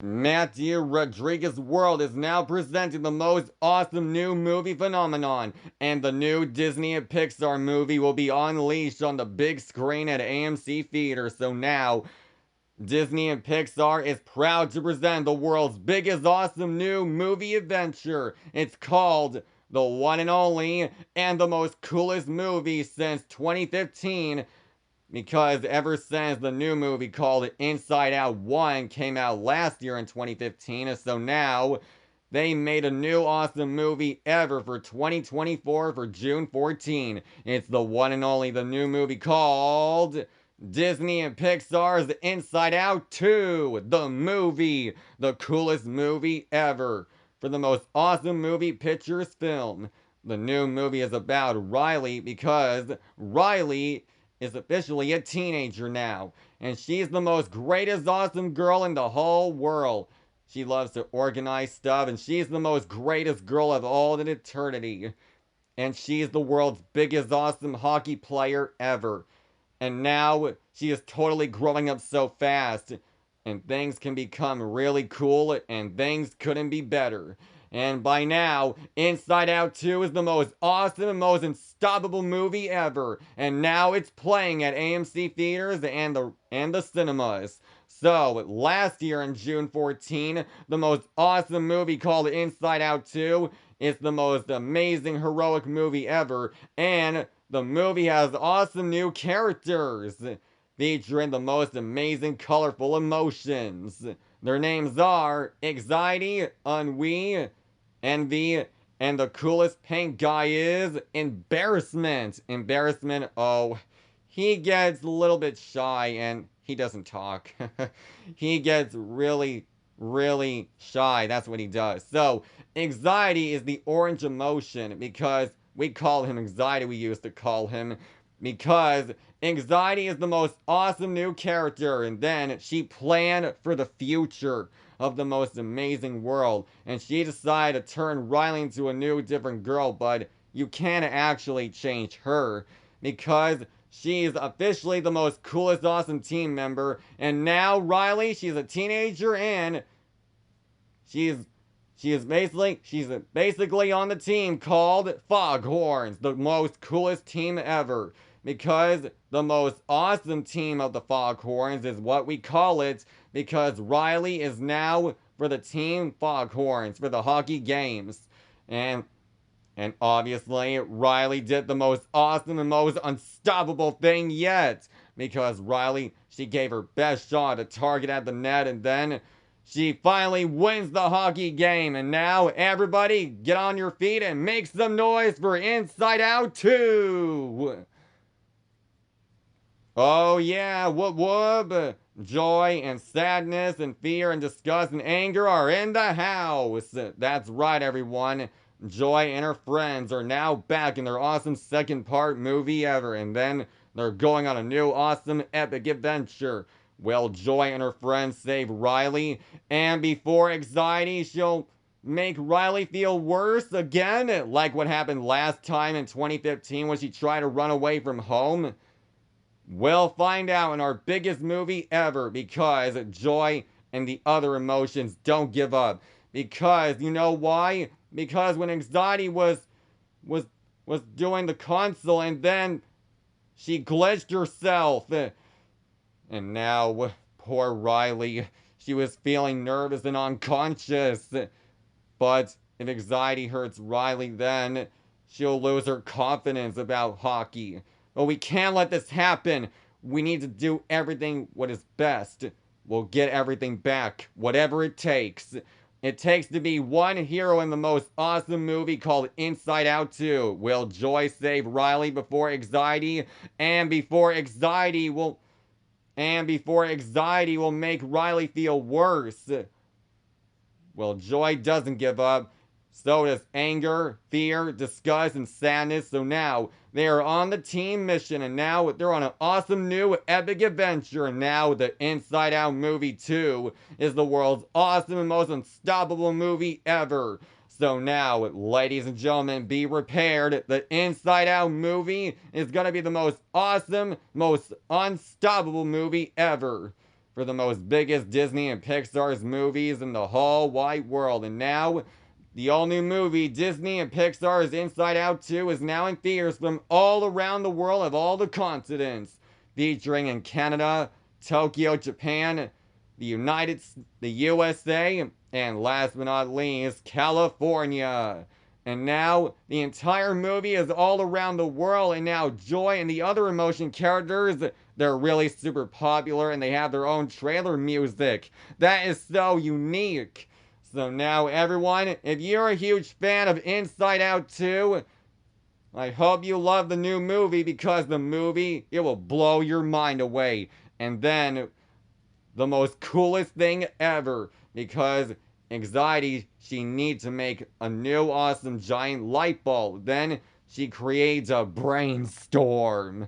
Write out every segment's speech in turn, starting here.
Matthew Rodriguez's world is now presenting the most awesome new movie phenomenon, and the new Disney and Pixar movie will be unleashed on the big screen at AMC theaters. So now, Disney and Pixar is proud to present the world's biggest awesome new movie adventure. It's called the one and only and the most coolest movie since 2015, because ever since the new movie called Inside Out 1 came out last year in 2015, so now they made a new awesome movie ever for 2024 for June 14. It's the one and only the new movie called Disney and Pixar's Inside Out 2, the movie, the coolest movie ever. For the most awesome movie pictures film. The new movie is about Riley because Riley is officially a teenager now, and she's the most greatest awesome girl in the whole world. She loves to organize stuff, and she's the most greatest girl of all in eternity. And she's the world's biggest awesome hockey player ever. And now she is totally growing up so fast, and things can become really cool, and things couldn't be better. And by now, Inside Out 2 is the most awesome and most unstoppable movie ever. And now it's playing at AMC theaters and the cinemas. So, last year on June 14, the most awesome movie called Inside Out 2 is the most amazing heroic movie ever. And the movie has awesome new characters featuring the most amazing colorful emotions. Their names are Anxiety, Ennui, Envy, and the coolest pink guy is Embarrassment. Embarrassment, oh, he gets a little bit shy and he doesn't talk. He gets really, really shy. That's what he does. So, anxiety is the orange emotion because we call him anxiety, we used to call him, because anxiety is the most awesome new character, and then she planned for the future of the most amazing world, and she decided to turn Riley into a new different girl, but you can't actually change her because she's officially the most coolest awesome team member, and now Riley, she's a teenager, and she's she's basically on the team called Foghorns, the most coolest team ever. Because the most awesome team of the Foghorns is what we call it, because Riley is now for the team Foghorns for the hockey games. And and obviously, Riley did the most awesome and most unstoppable thing yet. Because Riley, she gave her best shot, a target at the net, and then she finally wins the hockey game. And now, everybody, get on your feet and make some noise for Inside Out 2. Oh, yeah, whoop whoop. Joy and sadness and fear and disgust and anger are in the house. That's right, everyone. Joy and her friends are now back in their awesome second part movie ever, and then they're going on a new awesome epic adventure. Well, Joy and her friends save Riley, and before anxiety, she'll make Riley feel worse again, like what happened last time in 2015 when she tried to run away from home. We'll find out in our biggest movie ever, because joy and the other emotions don't give up. Because you know why? Because when anxiety was was doing the console, and then she glitched herself. And now poor Riley, she was feeling nervous and unconscious. But if anxiety hurts Riley, then she'll lose her confidence about hockey. But we can't let this happen. We need to do everything what is best. We'll get everything back, whatever it takes. It takes to be one hero in the most awesome movie called Inside Out 2. Will Joy save Riley before anxiety? And before anxiety will make Riley feel worse. Well, Joy doesn't give up. So does anger, fear, disgust, and sadness. So now they are on the team mission, and now they're on an awesome new epic adventure. And now the Inside Out movie 2 is the world's awesome and most unstoppable movie ever. So now, ladies and gentlemen, be prepared. The Inside Out movie is gonna be the most awesome, most unstoppable movie ever. for the most biggest Disney and Pixar's movies in the whole wide world. And now, the all-new movie, Disney and Pixar's Inside Out 2, is now in theaters from all around the world of all the continents, featuring in Canada, Tokyo, Japan, the USA, and last but not least, California. And now, the entire movie is all around the world, and now Joy and the other emotion characters, they're really super popular, and they have their own trailer music. That is so unique. So now, everyone, if you're a huge fan of Inside Out 2, I hope you love the new movie, because the movie, it will blow your mind away. And then, the most coolest thing ever, because Anxiety, she needs to make a new awesome giant light bulb. Then she creates a brainstorm.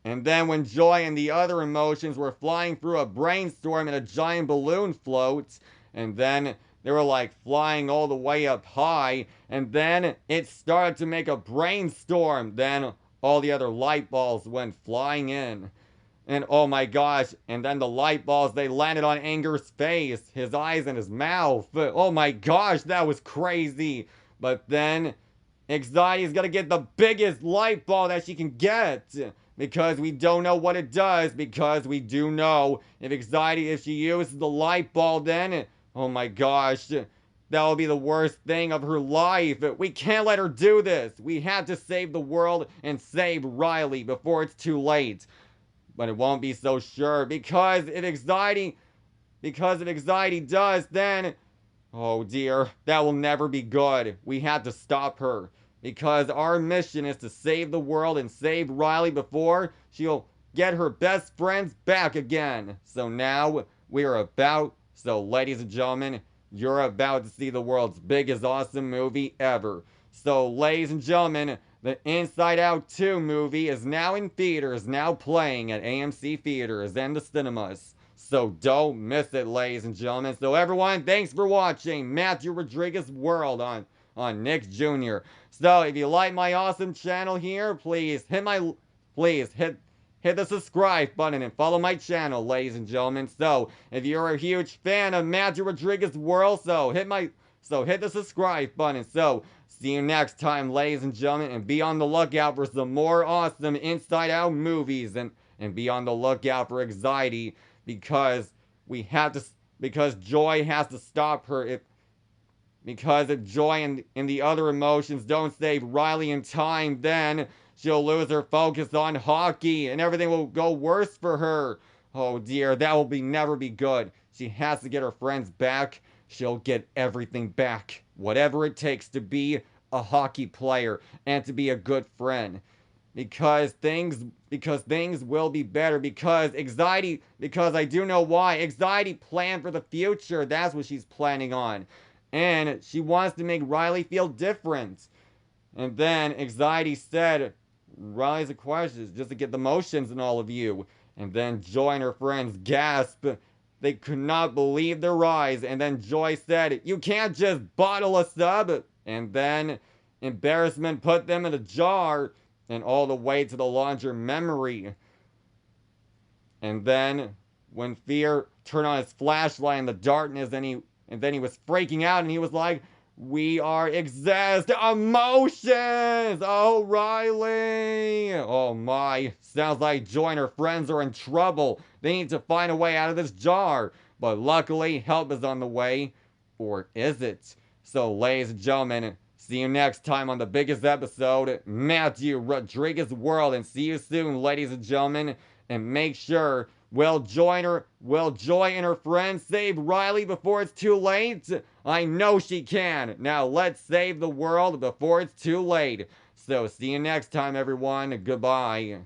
And then when Joy and the other emotions were flying through a brainstorm in a giant balloon float, and then they were like flying all the way up high, and then it started to make a brainstorm. Then all the other light bulbs went flying in. And oh my gosh, and then the light bulbs, they landed on Anger's face, his eyes, and his mouth. Oh my gosh, that was crazy. But then, Anxiety's gonna get the biggest light bulb that she can get. Because we don't know what it does, because we do know if she uses the light bulb, then, oh my gosh, that will be the worst thing of her life. We can't let her do this. We have to save the world and save Riley before it's too late. But it won't be so sure, because if Anxiety does, then, oh dear, that will never be good. We have to stop her, because our mission is to save the world and save Riley before she'll get her best friends back again. So now, ladies and gentlemen, you're about to see the world's biggest awesome movie ever. So, ladies and gentlemen, the Inside Out 2 movie is now in theaters, now playing at AMC theaters and the cinemas. So don't miss it, ladies and gentlemen. So everyone, thanks for watching Matthew Rodriguez World on Nick Jr. So if you like my awesome channel here, please hit the subscribe button and follow my channel, ladies and gentlemen. So if you're a huge fan of Matthew Rodriguez World, so hit the subscribe button. So see you next time, ladies and gentlemen, and be on the lookout for some more awesome Inside Out movies, and be on the lookout for Anxiety, because Joy has to stop her. Because if Joy and the other emotions don't save Riley in time, then she'll lose her focus on hockey, and everything will go worse for her. Oh dear, that will never be good. She has to get her friends back. She'll get everything back. Whatever it takes to be a hockey player and to be a good friend. Because things will be better. Because I do know why. Anxiety planned for the future. That's what she's planning on. And she wants to make Riley feel different. And then Anxiety said, Riley's a question just to get the motions in all of you. And then Joy and her friends gasped. They could not believe their eyes. And then Joy said, you can't just bottle us up. And then embarrassment put them in a jar and all the way to the laundry memory. And then when Fear turned on his flashlight in the darkness, and then he was freaking out, and he was like, we are exist emotions! Oh, Riley! Oh my, sounds like Joy and her friends are in trouble. They need to find a way out of this jar. But luckily, help is on the way. Or is it? So, ladies and gentlemen, see you next time on the biggest episode, Matthew Rodriguez World. And see you soon, ladies and gentlemen. And make sure, will Joy and her friends save Riley before it's too late? I know she can. Now let's save the world before it's too late. So see you next time, everyone. Goodbye.